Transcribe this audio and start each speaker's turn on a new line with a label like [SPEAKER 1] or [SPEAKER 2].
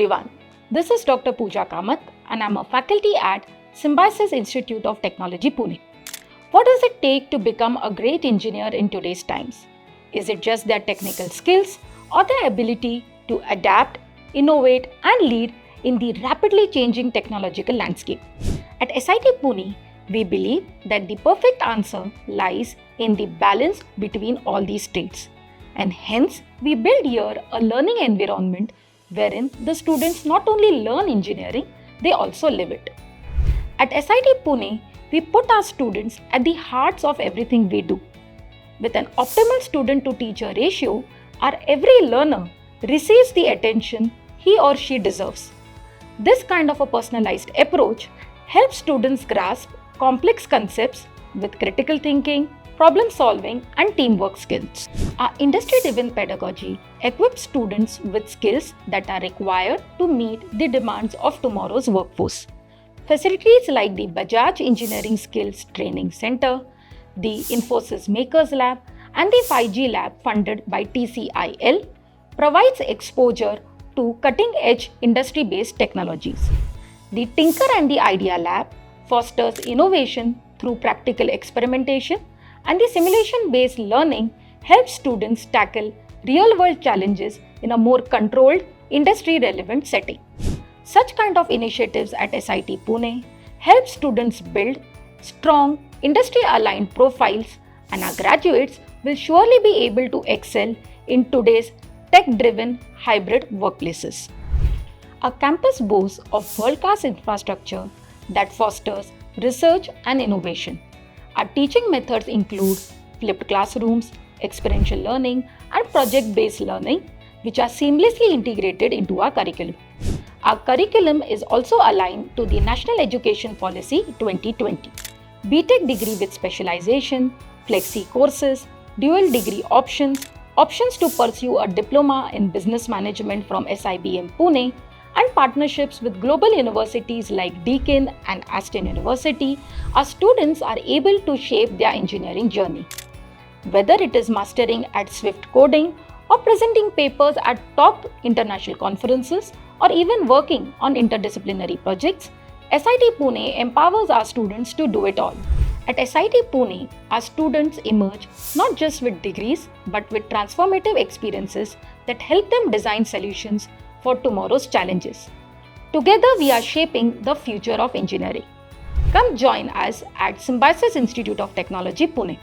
[SPEAKER 1] everyone. This is Dr. Pooja Kamath and I'm a faculty at Symbiosis Institute of Technology, Pune. What does it take to become a great engineer in today's times? Is it just their technical skills or their ability to adapt, innovate and lead in the rapidly changing technological landscape? At SIT Pune, we believe that the perfect answer lies in the balance between all these traits. And hence, we build here a learning environment wherein the students not only learn engineering, they also live it. At SIT Pune, we put our students at the hearts of everything we do. With an optimal student to teacher ratio, our every learner receives the attention he or she deserves. This kind of a personalized approach helps students grasp complex concepts with critical thinking, problem solving and teamwork skills. Our industry-driven pedagogy equips students with skills that are required to meet the demands of tomorrow's workforce. Facilities like the Bajaj Engineering Skills Training Center, the Infosys Makers Lab and the 5G Lab funded by TCIL provides exposure to cutting-edge industry-based technologies. The Tinker and the Idea Lab fosters innovation through practical experimentation, and the simulation-based learning helps students tackle real-world challenges in a more controlled, industry-relevant setting. Such kind of initiatives at SIT Pune help students build strong, industry-aligned profiles, and our graduates will surely be able to excel in today's tech-driven hybrid workplaces. Our campus boasts of world-class infrastructure that fosters research and innovation. Our teaching methods include flipped classrooms, experiential learning, and project-based learning, which are seamlessly integrated into our curriculum. Our curriculum is also aligned to the National Education Policy 2020. BTech degree with specialization, flexi courses, dual degree options, options to pursue a diploma in business management from SIBM Pune, and partnerships with global universities like Deakin and Aston University, our students are able to shape their engineering journey. Whether it is mastering at Swift coding or presenting papers at top international conferences or even working on interdisciplinary projects, SIT Pune empowers our students to do it all. At SIT Pune, our students emerge not just with degrees but with transformative experiences that help them design solutions for tomorrow's challenges. Together, we are shaping the future of engineering. Come join us at Symbiosis Institute of Technology, Pune.